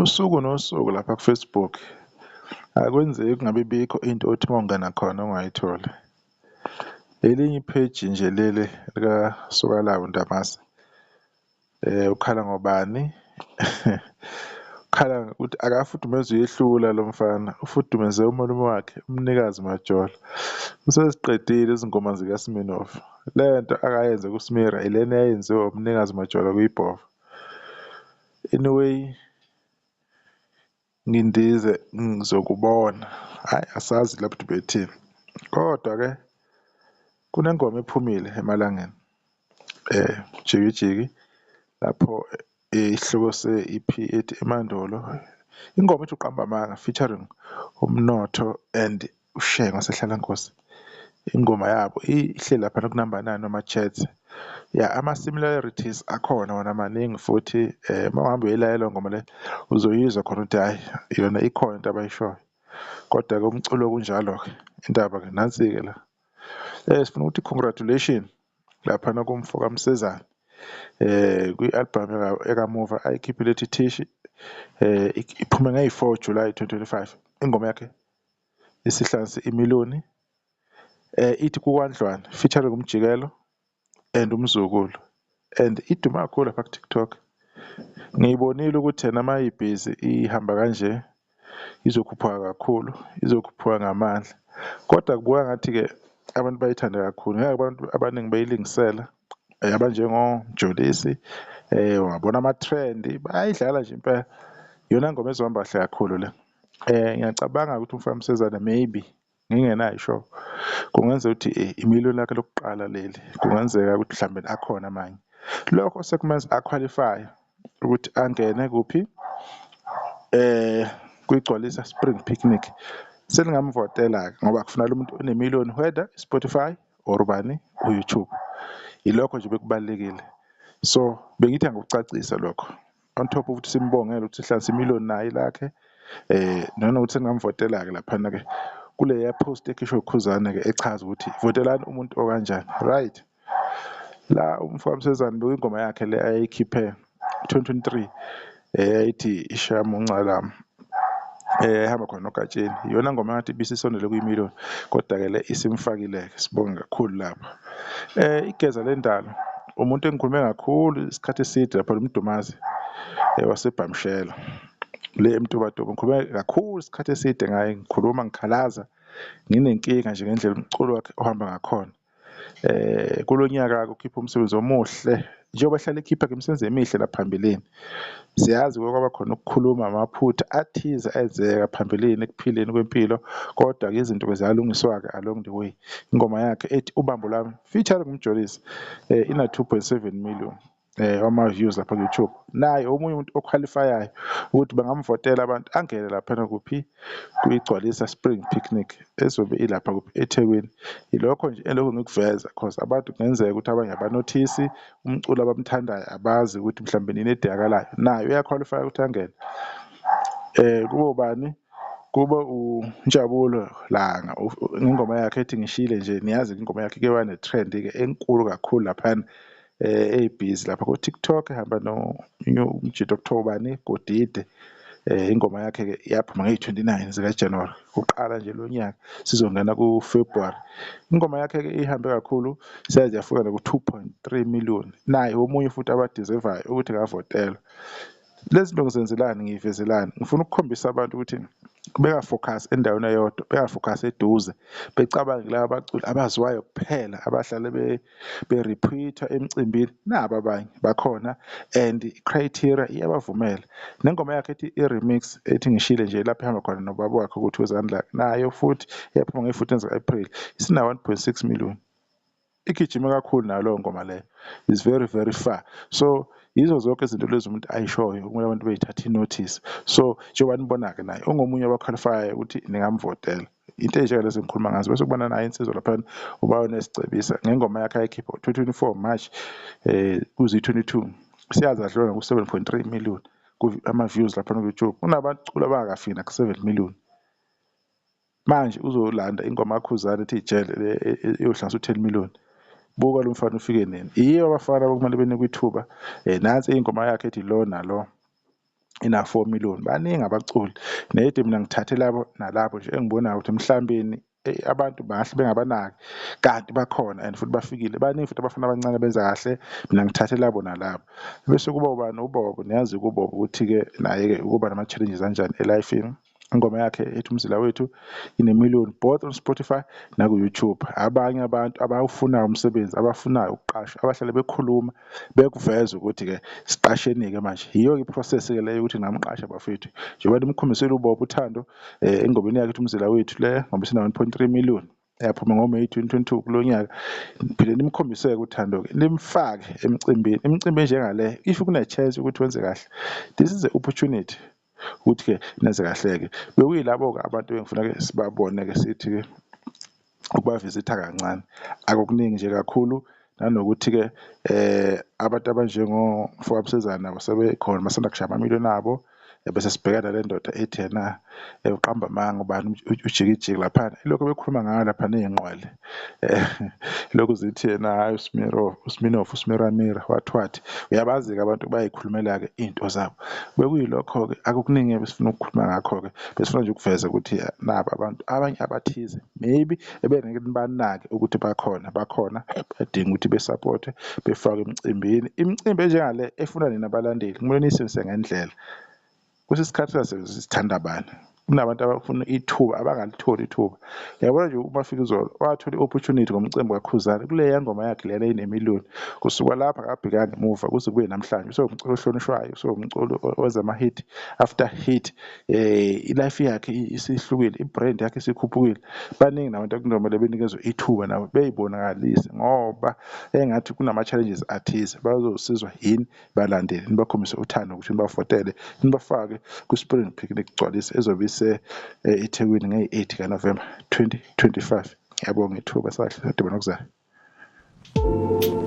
Usuku nosuku lapha ku-Facebook akwenzeki kungabe bikho into othi uma ungena khona ungayitholi. Elinye ipheji nje leli likaSokalabo Ndamase, ukhala ngobani? Ukhala ukuthi akafudumeze uyehlula lo mfana, ufudumeze umalume wakhe uMnikazi Majola. Useziqedile izingoma zikaSmirnoff. Le nto akayenze kuSmira ilena eyayenziwa uMnikazi Majola kuyibhova. Anyway, ngindize ngizokubona, hhayi asazi lapho bethini, kodwa-ke kunengoma ephumile emalangeni, Jiki Jiki, lapho isihloko se-EP ethi Emandulo. Ingoma ethi uqamba amanga featuring Umnotho and uShenge wasehlalankosi. Ingoma yabo ihleli lapha kunamba 9 noma-chats. Ya, ama-similarities akhona wona maningi futhi uma uhambe uyilalela ngoma le uzoyizwa khona ukuthi hhayi yona ikhona into abayishoyo. Kodwa-ke umculo kunjalo-ke, indaba-ke nansi-ke la. Sifuna ukuthi congratulation laphana kumfo kaMsezane kwi-album ekamuva ayikhiphile ethi Thishi, iphume ngayi-4 July 2025. Ingoma yakhe isihlansi imiloni, ithi kuKwaNdlwane featuring uMjikelo and uMzukulu, and iduma kakhulu lapha ku-TikTok. Ngiyibonile ukuthi yena uma ibhizi ihamba kanje izokhuphuka kakhulu, izokhuphuka ngamandla, kodwa kubuka ngathi-ke abantu bayithanda kakhulu, ngeke abantu abaningi beyilingisela, abanjengoJolisi, wabona ama-trend bayayidlala nje impela. Iyona ngoma ezohamba kahle kakhulu le. Ngiyacabanga ukuthi uMfana Msezane maybe ngingenayo ishoyo kungenzeka ukuthi imiliyoni lakhe lokuqala leli kungenzeka ukuthi mhlawumbe akhona amanye. Lokho sekumenza aqualify ukuthi angene kuphi, kuyigcwalisa Spring Picnic. Selingamvotela-ke ngoba kufunakala umuntu onemiliyoni, whether Spotify or ubani u-YouTube. Ilokho nje bekubalulekile, so bengithi angokucacisa lokho on top of ukuthi simbongele ukuthi sihlanze imiliyoni nayo lakhe, nanokuthi sengingamvotela-ke laphana-ke kuleya post ekhishwe uKhuzane-ke echaza ukuthi votelani umuntu okanjani, right? La uMfana Msezane bekuyingoma yakhe le ayikhiphe 2023 eyayithi Ishamuncalama, ehamba khona noGatsheni. Iyona ngoma ngathi ibisisondele kuyimiliyoni, kodwa-ke le isimfakile-ke, sibonge kakhulu lapho. Igeza lendalo umuntu engikhulume kakhulu isikhathi eside lapha uMdumazi wasebhamshela le eMtubatuba. Ngikhulume kakhulu isikhathi eside ngaye, ngikhuluma ngikhalaza nginenkinga nje ngendlela umculo wakhe ohamba ngakhona. Kulo nyaka-ke ukhipha umsebenzi omuhle njengoba ehlala ekhipha-ke imisebenzi emihle laphambilini. Siyazi kwaba khona ukukhuluma amaphutha athize enzeka phambilini ekuphileni kwempilo, kodwa-ke izinto ziyalungiswa-ke along the way. Ingoma yakhe ethi Ubambo Lwami featuring uMjolisi ina 2.7 million wama-views lapha ku-YouTube. Naye omunye umuntu okhwalifayayo ukuthi bangamvotela abantu angene laphana kuphi, kuyigcwalisa Spring Picnic ezobe ilapha kuphi eThekwini. Ilokho nje elokhu ngikuveza because abantu kungenzeka ukuthi abanye abanothisi umculo abamthandayo, abazi ukuthi mhlawumbe nini edingakalayo. Naye uyakhwalifaya ukuthi angene. Kube ubani? Kube uNjabulo Langa ngingoma yakhe ethi Ngishile Nje. Niyazi ingoma yakhe ke wane-trend-ke enkulu kakhulu laphana ebhizi lapha ku-TikTok, ehamba nomjito kuthiwa ubani Godide. Ingoma yakhe-ke yaphuma ngeyi-29 zikaJanuwari, kuqala nje lo nyaka sizongena kuFebruary. Ingoma yakhe-ke ihambe kakhulu, siyaze yafika naku-2.3 million. Naye omunye futhi abadeservayo ukuthi ngavotelwa. Lezi zinto ngizenzelani, ngiyivezelani? Ngifuna ukukhombisa abantu ukuthi bengafocus endaweni eyodwa, bengafocus eduze, becabange laba baculi abaziwayo kuphela abahlale be-repeat-a emcimbini. Naba abanye bakhona and i-criteria iyabavumela. Nengoma yakhe ethi i-remix ethi Ngishile Nje lapho ehamba khona nobaba wakhe ukuthi uZandla, nayo futhi yaphuma ngeyi-14 zika-April, isina 1.6 million. Igijime kakhulu nayo leyo ngoma leyo, is very very far. So yizo zonke izinto lezi umuntu ayishoyo kumele abantu beyithathe inothisi. So njengoba nibona-ke naye ungomunye wabakhwalifayo ukuthi ningamvotela. Into ey'njenge lezi engikhuluma ngazo bese kuba naye insizwa laphana uBayonesicebisa ngengoma yakhe ayikhipha 2024 March kuZ22. Siyazi adlula ngaku-7.3 million ama-views laphana ku-YouTube. Kunabaculi abangakafiki naku-7 million. Manje uzolanda ingoma kaKhuzane ethi Ijele iyohlanganisa u-10 million. Buka lo mfana ufike nini. Yiyo abafana okumele benikwe ithuba. Nansi ingoma yakhe ethi Lo Nalo ina 4 million. Baningi abaculi nedi mina ngithathe labo nalabo nje engibonayo ukuthi emhlambeni abantu bahle bengabanaki kanti bakhona and futhi bafikile baningi futhi abafana abancane benza kahle mina ngithathe labo nalabo bese kuba ubani uBobo niyazi kuBobo ukuthi-ke naye-ke ukuba nama-challenges kanjani elifini. Ingoma yakhe ethi umzila wethu ine-million both on Spotify naku-YouTube. Abanye abantu abawufunayo umsebenzi abafunayo ukuqashwa abahlale bekhuluma bekuveza ukuthi-ke siqasheni-ke manje yiyo-ke i-process-ke leyo ukuthi ngingamqasha bafethu njengoba nimkhombisile uBobo uthando engomeni yakhe ethi umzila wethu le ngoba sina-1.3 million yaphuma ngoMeyi 2022 kulo nyaka. Phinde nimkhombise-ke uthando-ke nimfake emcimbini imicimbi enjengale if kune-chance ukuthi wenze kahle this is the opportunity ukuthi-ke nenze kahle-ke bekuyilabo-ke abantu engifuna-ke sibabone-ke sithi-ke ukubavizitha kancane akukuningi nje kakhulu nanokuthi-ke abantu abanjengo-Mfoka Msezane nabo sebekhona basanda kushaya ama-million abo bese sibhekana le ndoda ethi yena uqamba amanga ubani ujikijiki laphana ilokho bekhuluma ngayo laphana ey'nqwele lokhu zithi yena hhayi uSminoff wathi uyabazi-ke abantu bayikhulumela-ke iy'nto zabo bekuyilokho-ke akukuningi besifuna ukukhuluma ngakho-ke besifuna nje ukuveza ukuthi nabo abantu abanye abathize maybe ebengeke nibanake ukuthi bakhona badinga ukuthi besaphothe befakwe emcimbini imicimbi enjengale efuna nina abalandeli kumele niyisebenzise ngendlela. Kwesinye isikhathi sithanda abantu kunabantu abafuna ithuba abangalitholi ithuba yabona nje uMafikizolo wathola i-opportunity ngomcimbi kaKhuzani kuleya ngoma yakhe lena ine-million kusuka lapha akabhekanga emuva kuze kube namhlanje usewumculo ohlonishwayo usewumculo owenza ama-hit after hit i-life yakhe isihlukile i-brand yakhe isikhuphukile baningi nabantu okunomele benikezwe ithuba nabo beyibonakalise ngoba engathi kunama-challenges athize bazosizwa yini balandeli nibakhombise uthando ukuthi nibavotele nibafake ku-Spring Picnic Gcwalisa ezobe eThekwini ngeyi-8 kaNovemba 2025. Ngiyabonga ithuba sahle sadibana okuzayo.